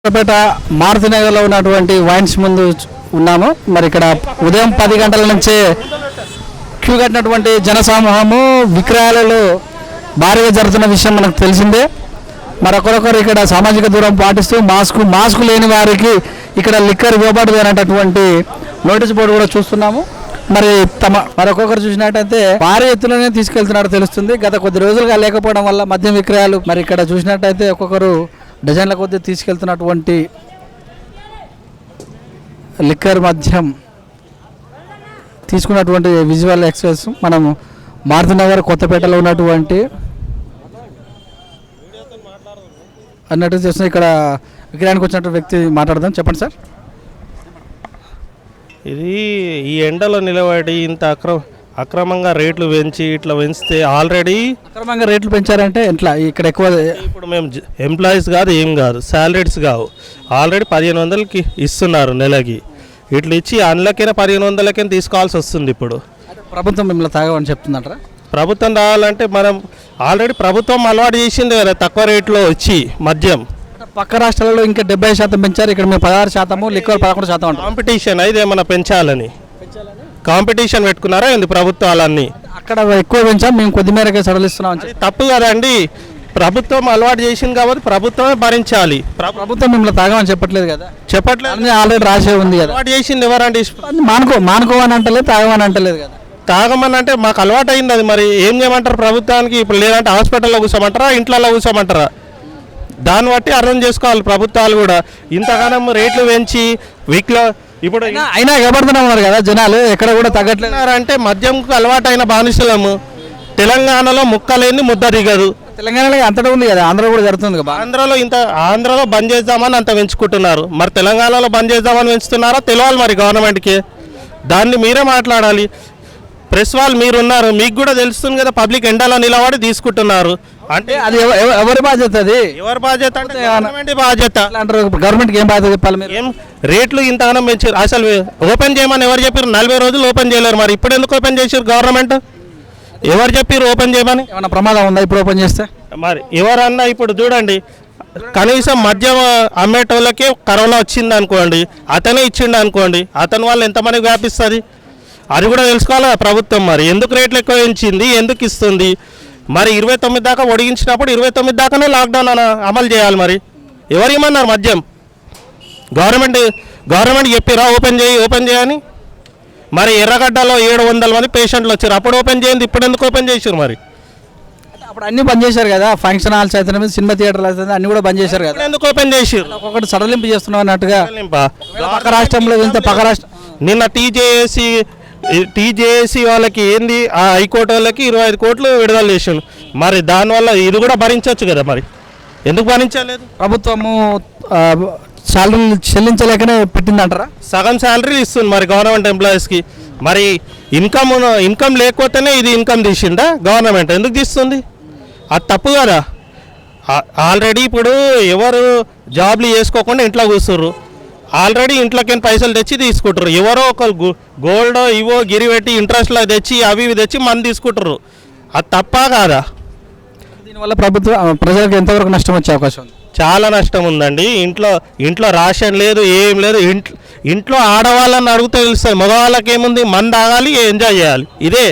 కొత్తపేట మారుతినగర్లో ఉన్నటువంటి వైన్స్ ముందు ఉన్నాము. మరి ఇక్కడ ఉదయం 10 గంటల నుంచే క్యూ కట్టినటువంటి జనసమూహము విక్రయాలలో భారీగా జరుగుతున్న విషయం మనకు తెలిసిందే. మరొకరొకరు ఇక్కడ సామాజిక దూరం పాటిస్తూ మాస్కు లేని వారికి ఇక్కడ లిక్కర్ ఇవ్వబడదు అనేటటువంటి నోటీస్ బోర్డు కూడా చూస్తున్నాము. మరి మరొకరు చూసినట్టయితే భారీ ఎత్తులోనే తీసుకెళ్తున్నట్టు తెలుస్తుంది. గత కొద్ది రోజులుగా లేకపోవడం వల్ల మద్యం విక్రయాలు మరి ఇక్కడ చూసినట్టయితే ఒక్కొక్కరు డజన్ల కొద్ది తీసుకెళ్తున్నటువంటి లిక్కర్ మద్యం తీసుకున్నటువంటి విజువల్ ఎక్స్ప్రెస్ మనం మారుతినగర్ కొత్తపేటలో ఉన్నటువంటి అన్నట్టు చేస్తున్న ఇక్కడ విక్రయానికి వచ్చినటువంటి వ్యక్తి మాట్లాడదాం. చెప్పండి సార్. ఇది ఈ ఎండలో నిలబడి ఇంత అక్రమంగా రేట్లు పెంచి ఇట్లా పెంచితే ఆల్రెడీ అక్రమంగా రేట్లు పెంచారంటే ఎట్లా ఇక్కడ ఎక్కువ ఇప్పుడు మేము ఎంప్లాయీస్ కాదు ఏం కాదు శాలరీస్ కావు ఆల్రెడీ 1500కి ఇస్తున్నారు నెలకి. ఇట్లా ఇచ్చి అందులోకైనా 1500లకైనా తీసుకోవాల్సి వస్తుంది. ఇప్పుడు ప్రభుత్వం మిమ్మల్ని తాగమని చెప్తుందంటారా? ప్రభుత్వం రావాలంటే మనం ఆల్రెడీ ప్రభుత్వం అలవాటు చేసింది కదా తక్కువ రేట్లో వచ్చి మద్యం. పక్క రాష్ట్రాలలో ఇంకా 70% పెంచారు, ఇక్కడ మేము 16%, లిక్కర్ 11%. కాంపిటీషన్ అయితే ఏమన్నా పెంచాలని కాంపిటీషన్ పెట్టుకున్నారా ఏంది ప్రభుత్వాలన్నీ? అక్కడ ఎక్కువ పెంచాం, మేము కొద్ది మేరకే సడలిస్తున్నాం. తప్పు కదండి. ప్రభుత్వం అలవాటు చేసింది కాబట్టి ప్రభుత్వమే భరించాలి. ప్రభుత్వం మిమ్మల్ని తాగమని చెప్పట్లేదు కదా? చెప్పట్లేదు, ఆల్రెడీ రాసే ఉంది కదా. అలవాటు చేసింది ఎవరండి? మానుకోవని అంటలేదు, తాగమని అంటలేదు కదా. తాగమని అంటే మాకు అలవాటు అయింది. అది మరి ఏం చేయమంటారు ప్రభుత్వానికి? ఇప్పుడు లేదంటే హాస్పిటల్లో కూర్చోమంటారా, ఇంట్లో కూర్చోమంటారా? దాన్ని బట్టి అర్థం చేసుకోవాలి ప్రభుత్వాలు కూడా. ఇంతగానం రేట్లు పెంచి ఇప్పుడు అయినా ఎగబడుతూనే ఉన్నారు కదా జనాలు, ఎక్కడ కూడా తగ్గట్లేదు. అంటే మద్యంకు అలవాటు అయిన బానిసలము. తెలంగాణలో ముక్కలేని ముద్ద దిగదు. తెలంగాణలో అంతటా ఉంది కదా, ఆంధ్ర కూడా జరుగుతుంది కదా. ఆంధ్రలో బంద్ చేద్దామని అంత పెంచుకుంటున్నారు. మరి తెలంగాణలో బంద్ చేద్దామని పెంచుతున్నారా తెలియాలి మరి గవర్నమెంట్కి. దాన్ని మీరే మాట్లాడాలి. ప్రెస్ వాళ్ళు మీరున్నారు, మీకు కూడా తెలుస్తుంది కదా. పబ్లిక్ ఎండలో నిలబడి తీసుకుంటున్నారు అంటే అది ఎవరి బాధ్యత? అది ఎవరి బాధ్యత అంటే గవర్నమెంట్ బాధ్యత అంటారు. గవర్నమెంట్కి ఏం బాధ్యత చెప్పాలి మీరు? ఏం రేట్లు ఇంతగానం పెంచారు. అసలు ఓపెన్ చేయమని ఎవరు చెప్పారు? 40 రోజులు ఓపెన్ చేయలేరు. మరి ఇప్పుడు ఎందుకు ఓపెన్ చేశారు గవర్నమెంట్? ఎవరు చెప్పారు ఓపెన్ చేయమని? ఏమన్నా ప్రమాదం ఉందా ఇప్పుడు ఓపెన్ చేస్తే? మరి ఎవరన్నా ఇప్పుడు చూడండి, కనీసం మద్యం అమ్మేటోళ్ళకే కరోనా వచ్చింది అనుకోండి, అతనే ఇచ్చిండు అనుకోండి, అతని వల్ల ఎంతమందికి వ్యాపిస్తుంది అది కూడా తెలుసుకోవాలి ప్రభుత్వం. మరి ఎందుకు రేట్లు ఎక్కువ పెంచింది, ఎందుకు ఇస్తుంది? మరి 29 దాకా ఒడిగించినప్పుడు 29 దాకానే లాక్డౌన్ అమలు చేయాలి. మరి ఎవరు ఇమ్మన్నారు మద్యం? గవర్నమెంట్ చెప్పిరా ఓపెన్ చేయని? మరి ఎర్రగడ్డలో 700 మంది పేషెంట్లు వచ్చారు, అప్పుడు ఓపెన్ చేయండి, ఇప్పుడు ఎందుకు ఓపెన్ చేశారు? మరి అప్పుడు అన్ని బంద్ చేశారు కదా, ఫంక్షన్ హాల్స్ అయితే సినిమా థియేటర్లు అయితే అన్ని కూడా బంద్ చేశారు కదా, ఎందుకు ఓపెన్ చేశారు? ఒక్కొక్కటి సడలింపు చేస్తున్నాం అన్నట్టుగా. పక్క రాష్ట్రంలో ఇంత పక్క రాష్ట్రం నిన్న టీజేఏసీ వాళ్ళకి ఏంది, ఆ హైకోర్టు వాళ్ళకి 25 కోట్లు విడుదల చేసాను. మరి దానివల్ల ఇది కూడా భరించవచ్చు కదా, మరి ఎందుకు భరించలేదు? ప్రభుత్వము శాలరీలు చెల్లించలేకనే పెట్టిందంటారా? సగం శాలరీలు ఇస్తుంది మరి గవర్నమెంట్ ఎంప్లాయీస్కి. మరి ఇన్కమ్ లేకపోతేనే ఇది ఇన్కమ్ తీసిందా గవర్నమెంట్? ఎందుకు తీస్తుంది? అది తప్పు కదా. ఆల్రెడీ ఇప్పుడు ఎవరు జాబ్లు చేసుకోకుండా ఇంట్లో కూర్చుర్రు, ఆల్రెడీ ఇంట్లోకి పైసలు తెచ్చి తీసుకుంటారు. ఎవరో ఒక గోల్డ్ ఇవో గిరి పెట్టి ఇంట్రెస్ట్లో తెచ్చి అవి తెచ్చి మంది తీసుకుంటారు. అది తప్పా కాదా? దీనివల్ల ప్రజలకు ఎంతవరకు నష్టం వచ్చే అవకాశం ఉంది? చాలా నష్టం ఉందండి. ఇంట్లో రేషన్ లేదు, ఏం లేదు. ఇంట్లో ఆడవాళ్ళని అడిగితే తెలుస్తుంది. మగవాళ్ళకి ఏముంది, మంది ఆగాలి, ఎంజాయ్ చేయాలి. ఇదే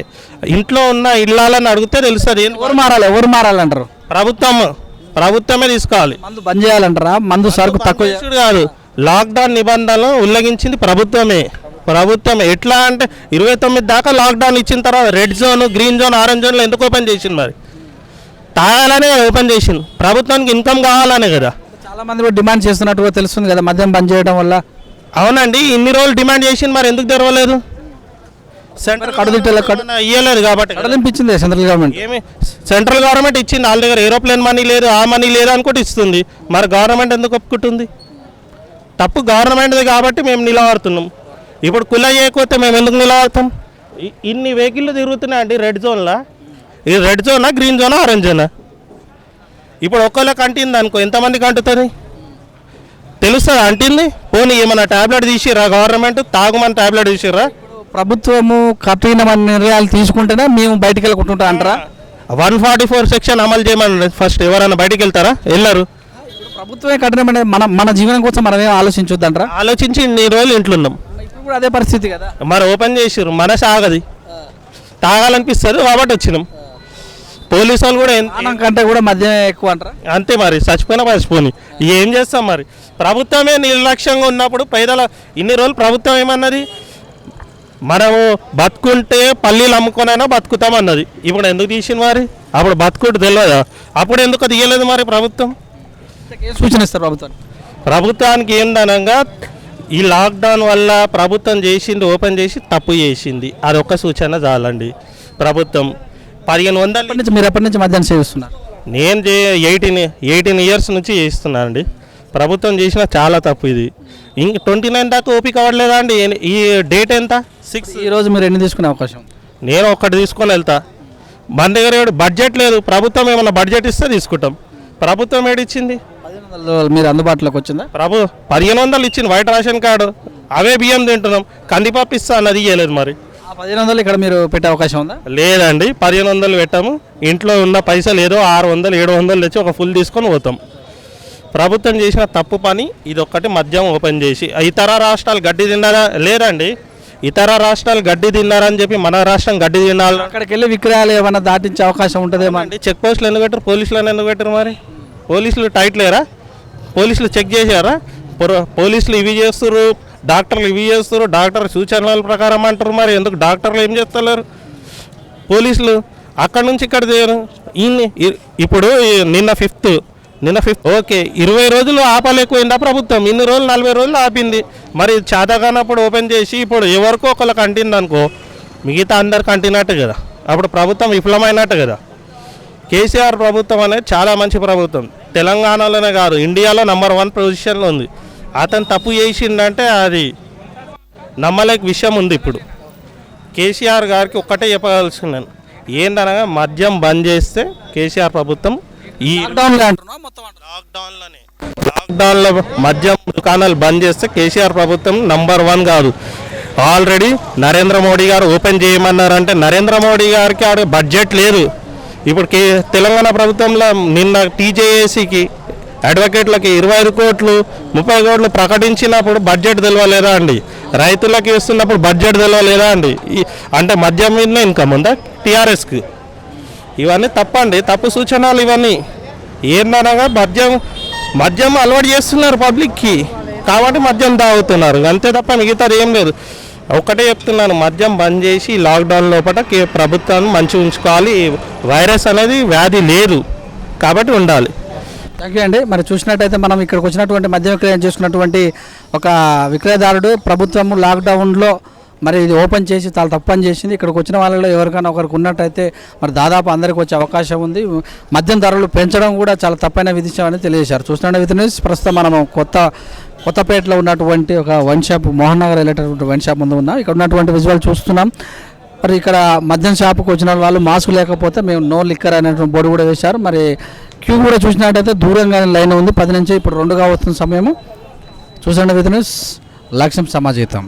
ఇంట్లో ఉన్న ఇళ్ళని అడిగితే తెలుస్తుంది. ఎవరు మారాలంటారు? ప్రభుత్వమే తీసుకోవాలి. మందు బంద్ చేయాలంటారా? మందు సరుకు తక్కువ కాదు, లాక్డౌన్ నిబంధనలు ఉల్లంఘించింది ప్రభుత్వమే. ఎట్లా అంటే 29 దాకా లాక్డౌన్ ఇచ్చిన తర్వాత red zone, green zone, orange జోన్లో ఎందుకు ఓపెన్ చేసింది? మరి తాగాలనే ఓపెన్ చేసింది. ప్రభుత్వానికి ఇన్కమ్ కావాలనే కదా. చాలా మంది కూడా డిమాండ్ చేస్తున్నట్టుగా తెలుస్తుంది కదా మద్యం బంద్ చేయడం వల్ల. అవునండి, ఇన్ని రోజులు డిమాండ్ చేసింది, మరి ఎందుకు తెరవలేదు? ఇవ్వలేదు కాబట్టి కడలింపించింది సెంట్రల్ గవర్నమెంట్. సెంట్రల్ గవర్నమెంట్ ఇచ్చింది, వాళ్ళ దగ్గర ఏరోప్లేన్ మనీ లేదు, ఆ మనీ లేదు అనుకుంటే ఇస్తుంది. మరి గవర్నమెంట్ ఎందుకు ఒప్పుకుంటుంది? తప్పు గవర్నమెంట్ది కాబట్టి మేము నిలబడుతున్నాం. ఇప్పుడు కుల చేయకపోతే మేము ఎందుకు నిలబడతాం? ఇన్ని వెహికల్లు తిరుగుతున్నాయండి రెడ్ జోన్లో. ఇది red Zona, green Zona, orange Zona? ఇప్పుడు ఒక్కళ్ళకి అంటింది అనుకో, ఎంతమందికి అంటుతుంది తెలుస్తుంది? అంటింది పోనీ ఏమన్నా ట్యాబ్లెట్ తీసిర్రా గవర్నమెంట్? తాగుమని ట్యాబ్లెట్ తీసిర్రా? ప్రభుత్వము కఠినమైన నిర్ణయాలు తీసుకుంటేనే మేము బయటికి వెళ్ళకుంటుంటా అంటారా? 144 సెక్షన్ అమలు చేయమని ఫస్ట్ ఎవరైనా బయటికి వెళ్తారా? వెళ్ళరు. ప్రభుత్వమే కఠినమైన మన జీవనం కోసం మనమే ఆలోచించొద్దంటారా? ఆలోచించి ఇన్ని రోజులు ఇంట్లో ఉన్నాం, ఇప్పుడు కూడా అదే పరిస్థితి కదా. మరి ఓపెన్ చేసిర్రు, మనసు ఆగది, తాగాలనిపిస్తుంది కాబట్టి వచ్చినాం. పోలీసు వాళ్ళు కూడా ప్రాణం కంటే కూడా మద్యం ఎక్కువ అంటారా? అంతే, మరి చచ్చిపోయినా చచ్చిపోని ఏం చేస్తాం. మరి ప్రభుత్వమే నిర్లక్ష్యంగా ఉన్నప్పుడు పేదల ఇన్ని రోజులు ప్రభుత్వం ఏమన్నది, మనము బతుకుంటే పల్లీలు అమ్ముకొనైనా బతుకుతామన్నది. ఇప్పుడు ఎందుకు తీసింది మరి? అప్పుడు బతుకుడు తెలియదా? అప్పుడు ఎందుకు తీయలేదు మరి ప్రభుత్వం? ఏం సూచన ఇస్తారు ప్రభుత్వానికి? ప్రభుత్వానికి ఏందనగా ఈ లాక్డౌన్ వల్ల ప్రభుత్వం చేసింది, ఓపెన్ చేసి తప్పు చేసింది, అదొక సూచన చాలండి. ప్రభుత్వం 1500 మీరు ఎప్పటి నుంచి మద్యాన్ని సేవిస్తున్నారు? నేను 18 ఇయర్స్ నుంచి చేస్తున్నానండి. ప్రభుత్వం చేసిన చాలా తప్పు ఇది. ఇంక 29 దాకా ఓపిక అవ్వట్లేదా అండి? ఈ డేట్ ఎంత? 6. ఈరోజు మీరు ఎన్ని తీసుకునే అవకాశం? నేను ఒక్కటి తీసుకొని వెళ్తా. మన దగ్గర బడ్జెట్ లేదు, ప్రభుత్వం ఏమన్నా బడ్జెట్ ఇస్తే తీసుకుంటాం. ప్రభుత్వం ఏడిచ్చింది? 1500 మీరు అందుబాటులోకి వచ్చిందా? 1500 ఇచ్చింది వైట్ రేషన్ కార్డు, అవే బియ్యం తింటున్నాం. కందిపప్పు ఇస్తా అన్నది ఇవ్వలేదు. మరి ఆ 1500 ఇక్కడ మీరు పెట్టే అవకాశం ఉందా? లేదండి, 1500 పెట్టాము. ఇంట్లో ఉన్న పైసలు ఏదో 600 700 తెచ్చి ఒక ఫుల్ తీసుకొని పోతాం. ప్రభుత్వం చేసిన తప్పు పని ఇది ఒక్కటి, మద్యం ఓపెన్ చేసి. ఇతర రాష్ట్రాలు గడ్డి తిన్నారా? లేదండి, ఇతర రాష్ట్రాలు గడ్డి తిన్నారని చెప్పి మన రాష్ట్రం గడ్డి తినాలి. అక్కడికి వెళ్ళి విక్రయాలు ఏమైనా దాటించే అవకాశం ఉంటుందేమో అండి. చెక్ పోస్టులు ఎందుకు పెట్టారు? పోలీసులను ఎందుకు పెట్టారు? మరి పోలీసులు టైట్ లేరా? పోలీసులు చెక్ చేశారా? పోలీసులు ఇవి చేస్తారు, డాక్టర్లు ఇవి చేస్తారు, డాక్టర్ సూచనల ప్రకారం అంటారు. మరి ఎందుకు డాక్టర్లు ఏం చేస్తలేరు? పోలీసులు అక్కడి నుంచి ఇక్కడ చేయరు. ఇప్పుడు నిన్న ఫిఫ్త్ ఓకే, 20 రోజులు ఆపలేకపోయిందా ప్రభుత్వం? ఇన్ని రోజులు 40 రోజులు ఆపింది. మరి చేతగానప్పుడు ఓపెన్ చేసి ఇప్పుడు ఎవరికో ఒకళ్ళకి అంటింది అనుకో, మిగతా అందరికి అంటినట్టు కదా, అప్పుడు ప్రభుత్వం విఫలమైనట్టు కదా. కేసీఆర్ ప్రభుత్వం అనేది చాలా మంచి ప్రభుత్వం, తెలంగాణలోనే కాదు ఇండియాలో నెంబర్ 1 పొజిషన్లో ఉంది. అతను తప్పు చేసిందంటే అది నమ్మలేక విషయం ఉంది. ఇప్పుడు కేసీఆర్ గారికి ఒక్కటే చెప్పగలుగుతున్నాను, ఏందనగా మద్యం బంద్ చేస్తే కేసీఆర్ ప్రభుత్వం ఈ లాక్డౌన్లో మద్యం దుకాణాలు బంద్ చేస్తే కేసీఆర్ ప్రభుత్వం నెంబర్ 1 కాదు. ఆల్రెడీ నరేంద్ర మోడీ గారు ఓపెన్ చేయమన్నారంటే నరేంద్ర మోడీ గారికి ఆడ బడ్జెట్ లేదు. ఇప్పుడు తెలంగాణ ప్రభుత్వంలో నిన్న టీజేఏసీకి అడ్వకేట్లకి 25 కోట్లు 30 కోట్లు ప్రకటించినప్పుడు బడ్జెట్ తెలియలేదా అండి? రైతులకి ఇస్తున్నప్పుడు బడ్జెట్ తెలియలేదా అండి? అంటే మద్యం మీదనే ఇన్కమ్ ఉందా టీఆర్ఎస్కి? ఇవన్నీ తప్పండి, తప్పు సూచనలు ఇవన్నీ. ఏందనగా మద్యం అలవాటు చేస్తున్నారు పబ్లిక్కి, కాబట్టి మద్యం తాగుతున్నారు అంతే తప్ప మిగతాది ఏం లేదు. ఒక్కటే చెప్తున్నాను, మద్యం బంద్ చేసి లాక్డౌన్ లోపల ప్రభుత్వాన్ని మంచిగా ఉంచుకోవాలి. వైరస్ అనేది వ్యాధి లేదు కాబట్టి ఉండాలి. థ్యాంక్ యూ అండి. మరి చూసినట్టయితే మనం ఇక్కడికి వచ్చినటువంటి మద్యం విక్రయం చేసుకున్నటువంటి ఒక విక్రయదారుడు ప్రభుత్వము లాక్డౌన్లో మరి ఇది ఓపెన్ చేసి చాలా తప్పని చేసింది. ఇక్కడికి వచ్చిన వాళ్ళలో ఎవరికైనా ఒకరికి ఉన్నట్టయితే మరి దాదాపు అందరికి వచ్చే అవకాశం ఉంది. మద్యం ధరలు పెంచడం కూడా చాలా తప్పైన విధించామని తెలియజేశారు. చూస్తున్న విత్ న్యూస్ ప్రస్తుతం మనము కొత్తపేటలో ఉన్నటువంటి ఒక వైన్ షాప్, మోహన్ నగర్ వెళ్ళేటటువంటి వైన్ షాప్ ముందు ఉన్నాం. ఇక్కడ ఉన్నటువంటి విజువల్ చూస్తున్నాం. మరి ఇక్కడ మద్యం షాపుకి వచ్చిన వాళ్ళు మాస్క్ లేకపోతే మేము నో లిక్కర్ అనేటువంటి బోర్డు కూడా వేశారు. మరి క్యూ కూడా చూసినట్టయితే దూరంగానే లైన్ ఉంది. 10 నుంచి ఇప్పుడు 2గా వస్తున్న సమయము. చూసండి విత్ న్యూస్, లక్ష్యం సమాజీతం.